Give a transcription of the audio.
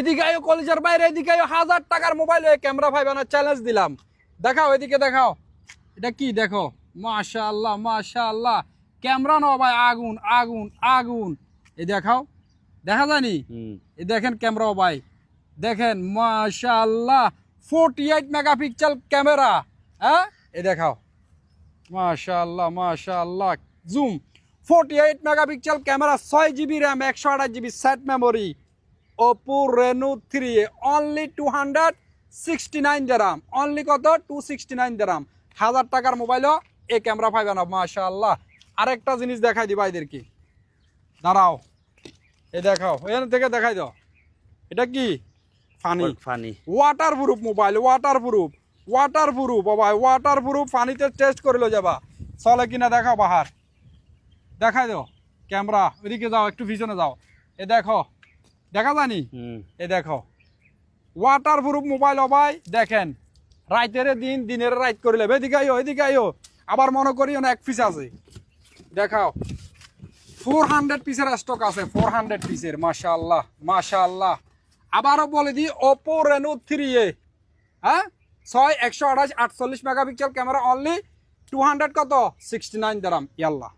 এদিকে আয়ো কলেজের বাইরে, এদিকে আয়ো 1000 টাকার মোবাইল ক্যামেরা পাইবা না, চ্যালেঞ্জ দিলাম। দেখাও এদিকে দেখাও, এটা কি দেখো, মাশাআল্লাহ মাশাআল্লাহ, ক্যামেরা না ভাই আগুন আগুন আগুন। এই দেখাও, দেখা জানি এই দেখেন ক্যামেরা ভাই, দেখেন মাশাআল্লাহ 48 মেগাপিক্সেল ক্যামেরা। হ্যাঁ এই দেখাও, মাশাআল্লাহ মাশাআল্লাহ, zoom 48 megapixel camera, 6GB RAM, 128GB set memory, Oppo Reno 3A, only 269 দিরহাম, অনলি কত 269 দিরহাম। 1000 টাকার মোবাইলও এই ক্যামেরা পাইবে না, মাশাআল্লাহ। আরেকটা জিনিস দেখাই দি ভাইদেরকে, দাঁড়াও এই দেখাও, এখান থেকে দেখাই দাও, এটা কি funny water proof mobile, water proof ভাই, ওয়াটার প্রুফ, পানিতে টেস্ট করে লো যাবা চলে কিনা দেখাও, বাহার দেখাই দাও ক্যামেরা, ওইদিকে যাও একটু পিছনে যাও, এ দেখো দেখা জানি, এ দেখো ওয়াটার প্রুফ মোবাইল ভাই, দেখেন রাইতের দিন, দিনের রাইত করে লেবে, এদিকে আইও, আবার মনে করিও না এক পিস আছে, দেখাও 400 পিসের স্টক আছে, 400 পিসের, মাশাআল্লাহ মাশাআল্লাহ। আবারও বলে দিই Oppo Reno 3A, হ্যাঁ 6 128 48 মেগাপিক্সেল ক্যামেরা, অনলি 269 দিরহাম। ইয়াল্লাহ।